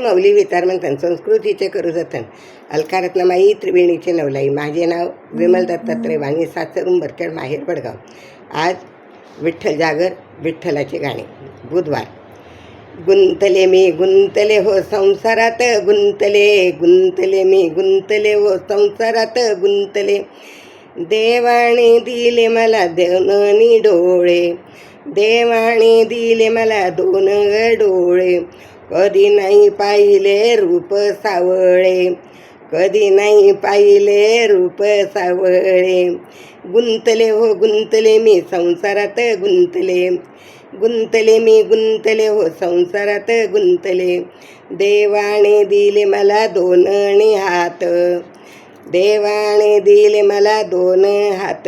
मौली विचारमंथन संस्कृतीचे करू जतन अलकारत्न माई त्रिवेणीचे नवलाई. माझे नाव विमल दत्तात्रय वाणी, सासर उंबरखेड, माहेर वडगाव. आज विठ्ठल जागर, विठ्ठलाचे गाणे. बुधवार. गुंतले मी गुंतले हो संसारात, गुंतले गुंतले मी गुंतले हो संसारात गुंतले. देवाने दिले मला दोन्ही डोळे, देवाने दिले मला दोन डोळे. कधी नाही पाहिले रूप सावळे, कधी नाही पाहिले रूप सावळे. गुंतले हो गुंतले मी संसारात गुंतले, गुंतले मी गुंतले हो संसारात गुंतले. देवाने दिले मला दोन हात, देवाने दिले मला दोन हात.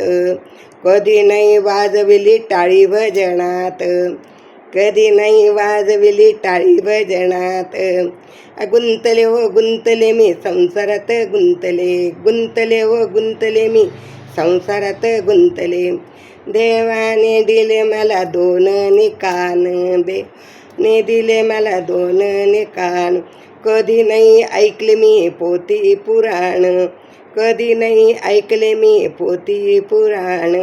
कधी नाही वाजविली टाळी भजनात, कधी नाही वाजविली टाळी भजनात. गुंतले हो गुंतले मी संसारात गुंतले, गुंतले हो गुंतले मी संसारात गुंतले. देवाने दिले मला दोन कान, देवाने दिले मला दोन कान. कधी नाही ऐकले मी पोथी पुराण, कधी नाही ऐकले मी पोथी पुराण.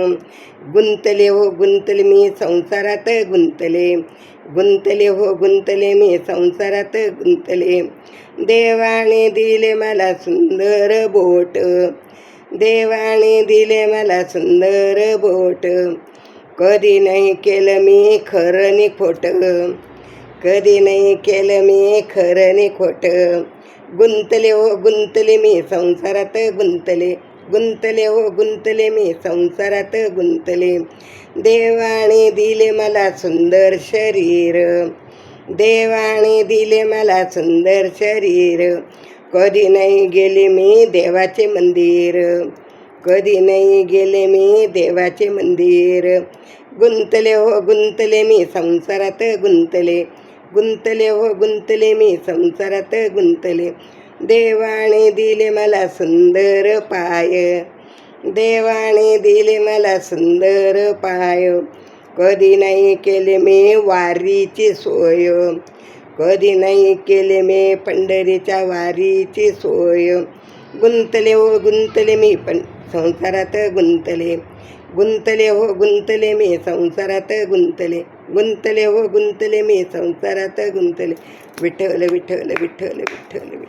गुंतले हो गुंतले मी संसारात गुंतले, गुंतले हो गुंतले मी संसारात गुंतले. देवाने दिले मला सुंदर बोट, देवाने दिले मला सुंदर बोट. कधी नाही केलं मी खरं नि खोटं, कधी नाही केलं मी खरं नि खोटं. गुंतले हो गुंतले मी संसारात गुंतले, गुंतले हो गुंतले मी संसारात गुंतले. देवाने दिले मला सुंदर शरीर, देवाने दिले मला सुंदर शरीर. कधी नाही गेले मी देवाचे मंदिर, कधी नाही गेले मी देवाचे मंदिर. गुंतले हो गुंतले मी संसारात गुंतले, गुंतले हो गुंतले मी संसारात गुंतले. देवाने दिले मला सुंदर पाय, देवाने दिले मला सुंदर पाय. कधी नाही केले मी वारीची सोय, कधी नाही केले मी पंढरीच्या वारीची सोय. गुंतले हो गुंतले मी संसारात गुंतले, गुंतले हो गुंतले मी संसारात गुंतले, गुंतले हो गुंतले मी संसारात गुंतले. विठ्ठल विठ्ठल विठ्ठल विठ्ठल.